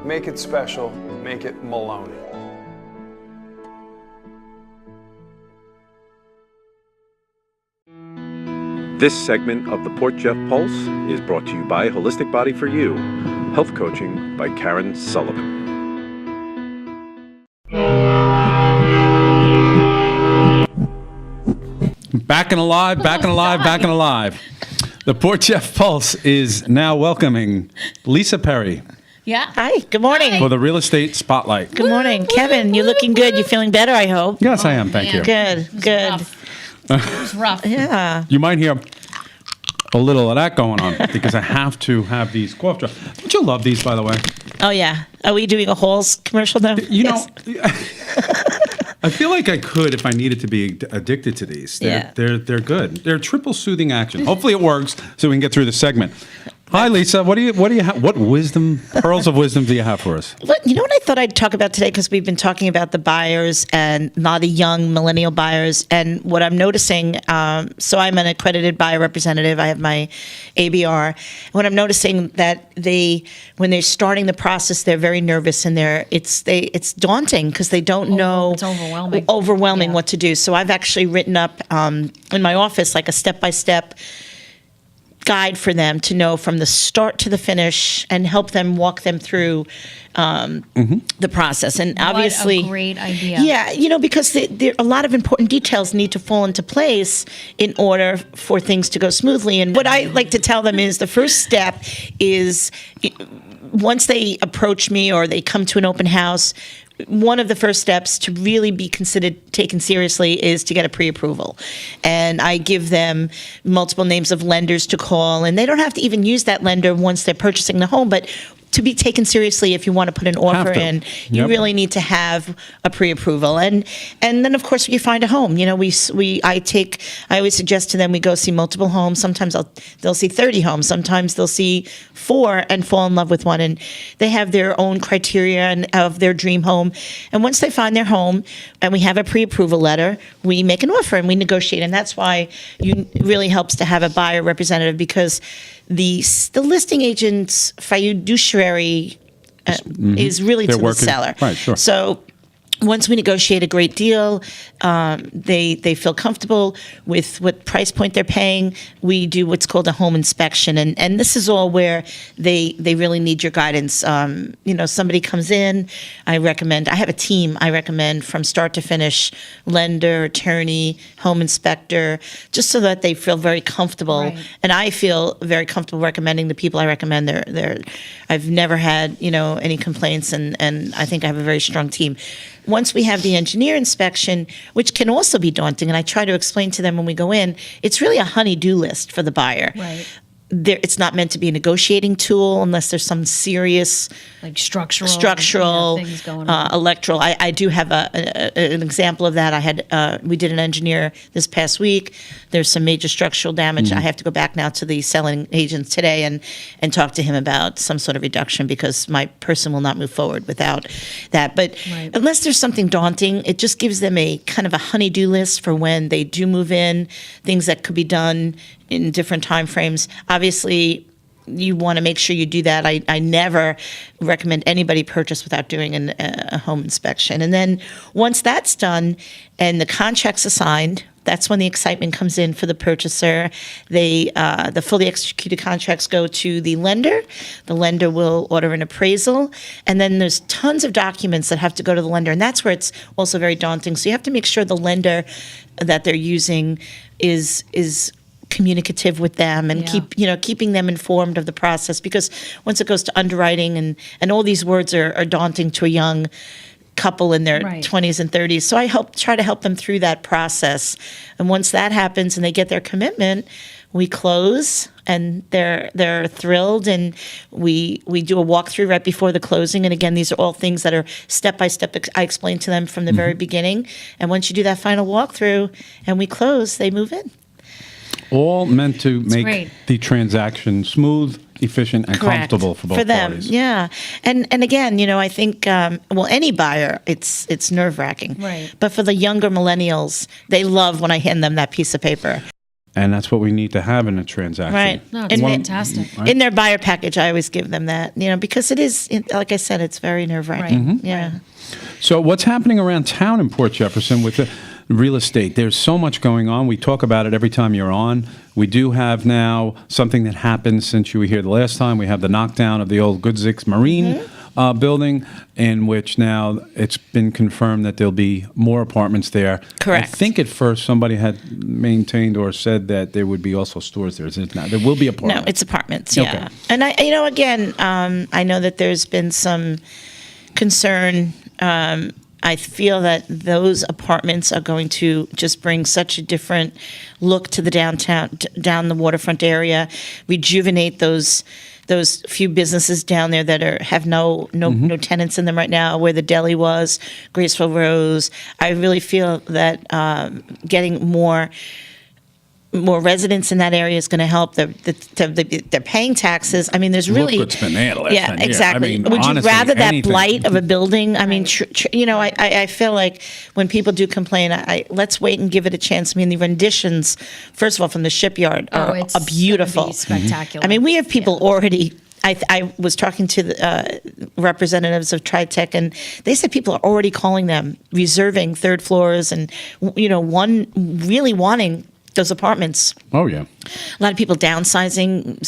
Make it special. Make it Maloney. This segment of the Port Jeff Pulse is brought to you by Holistic Body for You, health coaching by Karen Sullivan. Back and alive. The Port Jeff Pulse is now welcoming Lisa Perry Yeah. Hi, good morning. for the Real Estate Spotlight. Good morning. Kevin, you're looking good. You feeling better, I hope? Yes, I am. Thank you. Good, good. Rough. It was rough. Yeah. You might hear a little of that going on because I have to have these cough drops. Don't you love these, by the way? Oh, yeah. Are we doing a Halls commercial now? You know, I feel like I could if I needed to be addicted to these. They're good. They're triple soothing action. Hopefully it works so we can get through the segment. Hi, Lisa. What pearls of wisdom do you have for us? Look, you know what I thought I'd talk about today? Because we've been talking about the buyers and not the young millennial buyers. And what I'm noticing, so I'm an accredited buyer representative. I have my ABR. What I'm noticing that when they're starting the process, they're very nervous and it's daunting because they don't know. It's overwhelming. Overwhelming what to do. So I've actually written up in my office like a step-by-step guide for them to know from the start to the finish and help them walk them through the process. And obviously, what a great idea. Yeah, because there a lot of important details need to fall into place in order for things to go smoothly. And what I like to tell them is the first step is once they approach me or they come to an open house, one of the first steps to really be considered taken seriously is to get a pre-approval. And I give them multiple names of lenders to call, and they don't have to even use that lender once they're purchasing the home, but to be taken seriously, if you want to put an offer in, you really need to have a pre-approval. And then, of course, you find a home. I always suggest to them we go see multiple homes. Sometimes they'll see 30 homes. Sometimes they'll see 4 and fall in love with one. And they have their own criteria of their dream home. And once they find their home and we have a pre-approval letter, we make an offer and we negotiate. And that's why it really helps to have a buyer representative, because the listing agent's fiduciary is really to the seller. Right, sure. So once we negotiate a great deal, they feel comfortable with what price point they're paying. We do what's called a home inspection, and this is all where they really need your guidance. Somebody comes in, I have a team. I recommend from start to finish, lender, attorney, home inspector, just so that they feel very comfortable. Right. And I feel very comfortable recommending the people I recommend. I've never had any complaints, and I think I have a very strong team. Once we have the engineer inspection, which can also be daunting, and I try to explain to them when we go in, it's really a honey-do list for the buyer. Right. It's not meant to be a negotiating tool unless there's some serious Like structural things going on. electoral. I do have an example of that. We did an engineer this past week. There's some major structural damage. I have to go back now to the selling agents today and talk to him about some sort of reduction, because my person will not move forward without that. But unless there's something daunting, it just gives them a kind of a honey-do list for when they do move in, things that could be done in different time frames. Obviously, you want to make sure you do that. I never recommend anybody purchase without doing a home inspection. And then once that's done and the contract's assigned, that's when the excitement comes in for the purchaser. The fully executed contracts go to the lender. The lender will order an appraisal. And then there's tons of documents that have to go to the lender. And that's where it's also very daunting. So you have to make sure the lender that they're using is communicative with them and keeping them informed of the process, because once it goes to underwriting and all these words are daunting to a young couple in their 20s and 30s. So I try to help them through that process. And once that happens and they get their commitment, we close and they're thrilled, and we do a walkthrough right before the closing. And again, these are all things that are step by step. I explain to them from the very beginning. And once you do that final walkthrough and we close, they move in. All meant to make the transaction smooth, efficient, and comfortable for both for them. parties. Yeah, and again, I think any buyer, it's nerve wracking. Right. But for the younger millennials, they love when I hand them that piece of paper. And that's what we need to have in a transaction. Right. No, it's fantastic. In their buyer package, I always give them that, because it is, like I said, it's very nerve-wracking. Right. Yeah. So what's happening around town in Port Jefferson with the real estate? There's so much going on. We talk about it every time you're on. We do have now something that happened since you were here the last time. We have the knockdown of the old Goodsix Marine building, in which now it's been confirmed that there'll be more apartments there. Correct. I think at first somebody had maintained or said that there would be also stores there. Is it not? There will be apartments. No, it's apartments, Okay. yeah. And again, I know that there's been some concern. I feel that those apartments are going to just bring such a different look to the downtown, down the waterfront area, rejuvenate those few businesses down there that have no tenants in them right now, where the deli was, Graceful Rose. I really feel that getting more residents in that area is going to help. They're paying taxes. I mean, there's really Look what's been there the last 10 years. exactly. I mean, Would you honestly, rather that anything. blight of a building? I mean, I feel like when people do complain, let's wait and give it a chance. I mean, the renditions, first of all, from the shipyard are it's beautiful, gonna be spectacular. I mean, we have people already. I was talking to the representatives of TriTech, and they said people are already calling them, reserving third floors, and one really wanting those apartments. Oh, yeah. A lot of people downsizing,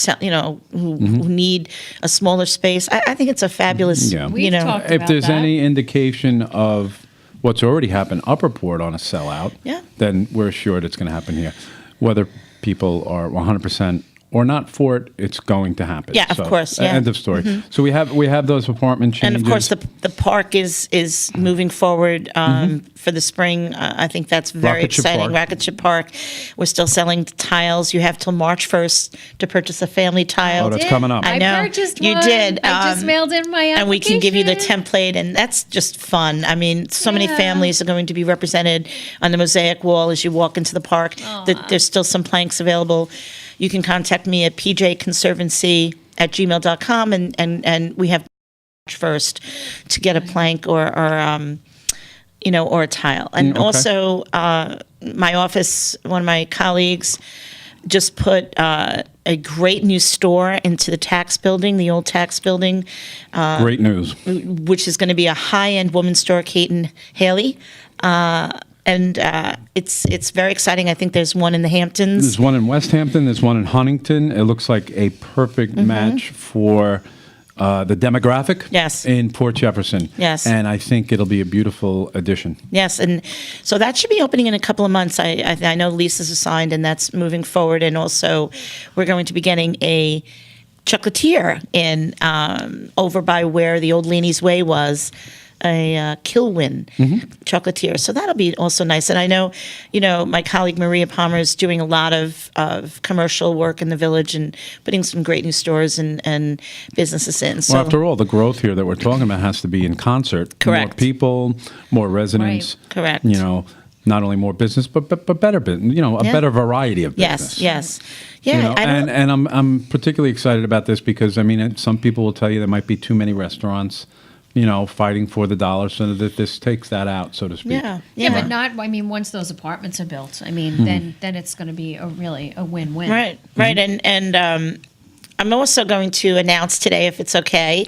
who need a smaller space. I think it's a fabulous, Yeah. We've talked If about there's that. any indication of what's already happened, Upper Port on a sellout, Yeah. then we're assured it's going to happen here. Whether people are 100% or not for it, it's going to happen. Yeah, of course, yeah. End of story. So we have those apartment changes. And of course, the park is moving forward for the spring. I think that's very Rocket Ship exciting. Park. Rocket Ship Park. We're still selling tiles. You have till March 1st to purchase a family tile. Oh, that's coming up. I know. purchased You one. did. I just mailed in my application. And we can give you the template, and that's just fun. I mean, so many Yeah. families are going to be represented on the mosaic wall as you walk into the park. There's still some planks available. You can contact me at pjconservancy@gmail.com, and we have first to get a plank or a tile. And Okay. also, my office, one of my colleagues just put a great new store into the tax building, the old tax building, Great news. which is going to be a high-end women's store, Kate and Haley. And it's very exciting. I think there's one in the Hamptons. There's one in West Hampton. There's one in Huntington. It looks like a perfect match for the demographic Yes. in Port Jefferson. Yes. And I think it'll be a beautiful addition. Yes, and so that should be opening in a couple of months. I know leases are signed, and that's moving forward. And also, we're going to be getting a chocolatier in over by where the old Leanie's Way was. A Kilwin chocolatier. So that'll be also nice. And I know, my colleague Maria Palmer is doing a lot of commercial work in the village and putting some great new stores and businesses in. So Well, after all, the growth here that we're talking about has to be in concert. Correct. More people, more residents. Right. Correct. Not only more business, but better business. A Yeah. better variety of business. yes. Yeah, I don't, and I'm particularly excited about this because some people will tell you there might be too many restaurants, fighting for the dollar, so that this takes that out, so to speak. yeah. Yeah, but once those apartments are built, then it's going to be a win-win. Right. And I'm also going to announce today, if it's okay,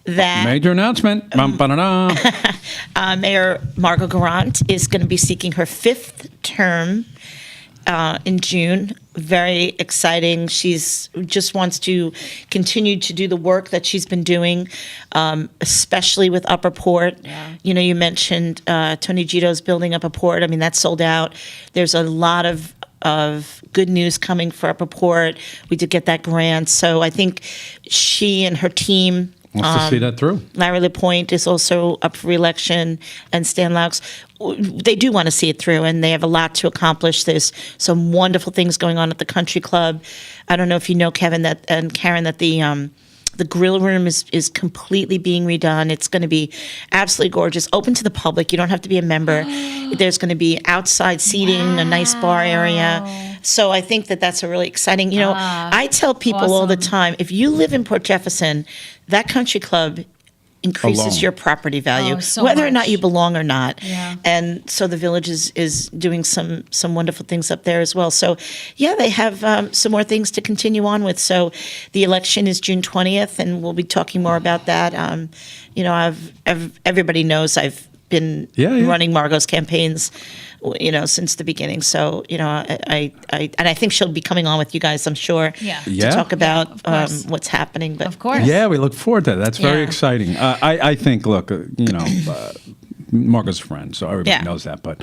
that Major announcement. Bum-ba-da-da. Mayor Margot Garant is going to be seeking her 5th term in June. Very exciting. She's just wants to continue to do the work that she's been doing, especially with Upper Port. Yeah. You mentioned Tony Gito's building Upper Port. I mean, that's sold out. There's a lot of good news coming for Upper Port. We did get that grant. So I think she and her team. Wants to see that through. Larry LaPointe is also up for re-election, and Stan Laux. They do want to see it through, and they have a lot to accomplish. There's some wonderful things going on at the country club. I don't know if you know, Kevin and Karen, that the grill room is completely being redone. It's going to be absolutely gorgeous, open to the public. You don't have to be a member. There's going to be outside seating, a nice bar area. So I think that's a really exciting. I tell people all the awesome. time, if you live in Port Jefferson, that country club increases Alone. your property value, Oh, so whether or not much. you belong or not. Yeah. And so the village is doing some wonderful things up there as well. So, yeah, they have some more things to continue on with. So the election is June 20th, and we'll be talking more about that. You know, everybody knows I've been Yeah. running Margot's campaigns, you know, since the beginning. So, you know, I think she'll be coming on with you guys, I'm sure, Yeah. to Yeah. talk about of course. what's happening. But Of course. Yeah, we look forward to that. That's very Yeah. exciting. I think, look, you know, Margot's a friend, so everybody Yeah. knows that. But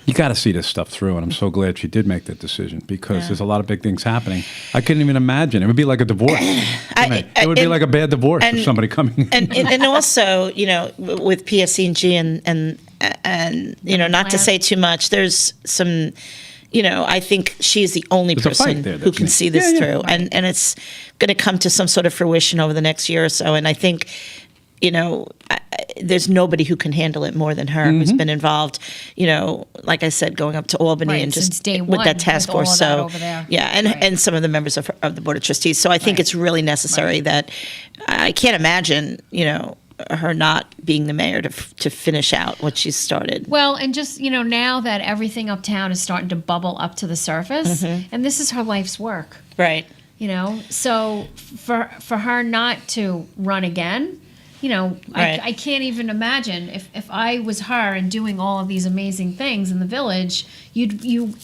you got to see this stuff through, and I'm so glad she did make that decision because Yeah. there's a lot of big things happening. I couldn't even imagine. It would be like a divorce. to me. It would be and- like a bad divorce and- for somebody coming. and also, you know, with PSC&G and you know, not to say too much, there's some, you know, I think she's the only There's a fight person there who that's can neat. see this Yeah, yeah. through, and it's going to come to some sort of fruition over the next year or so. And I think, you know, there's nobody who can handle it more than her, who's been involved, you know, like I said, going up to Albany Right, and just since day with one, that task with all force. of that So, over there. yeah, and, Right. and some of the members of the Board of Trustees. So I think Right. it's really necessary that I can't imagine, you know, her not being the mayor to finish out what she's started. Well, and just, you know, now that everything uptown is starting to bubble up to the surface, and this is her life's work, Right. you know, so for her not to run again, you know, Right. I can't even imagine if I was her and doing all of these amazing things in the village, you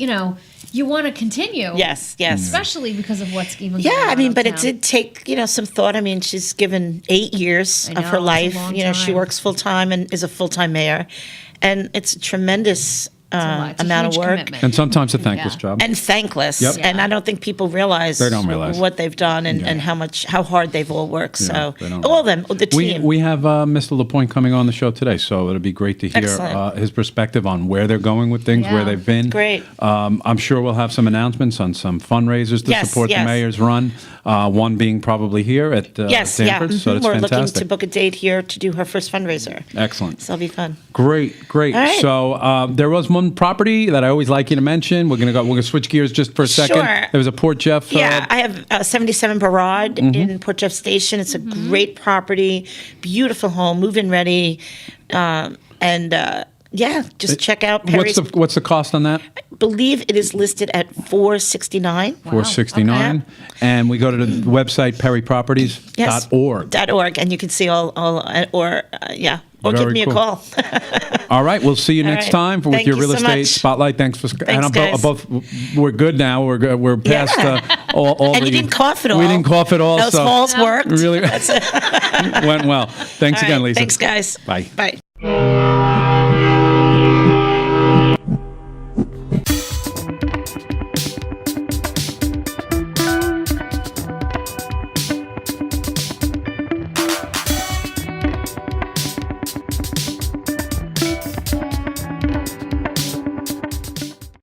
know, you want to continue. Yes, yes. Especially because of what's even going Yeah, on I mean, but it uptown. did take, you know, some thought. I mean, she's given 8 years I of know, her it's a life. long You know, she time. works full time and is a full time mayor. And it's a tremendous It's a amount of huge work. commitment. and sometimes a thankless Yeah. job. And thankless. Yep. And Yeah. I don't think people realize, They don't realize. what they've done and how hard they've all worked. Yeah, So, they don't. all of them, the We, team. we have Mr. LaPointe coming on the show today, so it'll be great to hear Excellent. his perspective on where they're going with things, where Yeah. they've been. Great. I'm sure we'll have some announcements on some fundraisers to Yes, support the yes. mayor's run. One being probably here at yes, Stanford, yeah. so that's We're looking fantastic. to book a date here to do her first fundraiser. Excellent. So it'll be fun. Great, great. All right. So there was one property that I always like you to mention. We're gonna switch gears just for a second. Sure. There was a Port Jeff. Yeah, I have 77 Barad in Port Jeff Station. It's a great property, beautiful home, move-in ready, yeah, just check out Perry's. what's the cost on that? I believe it is listed at $469. $469, and we go to the website perryproperties.org. .org, and you can see all or give Very me cool. a call. All right, we'll see you All next right. time with Thank your you real so estate much. spotlight. Thanks for and guys. both. We're good now. We're past all And the. you didn't cough at all. We didn't cough at all. Those so halls worked. really went well. Thanks All again, right, Lisa. Thanks, guys. Bye. Bye.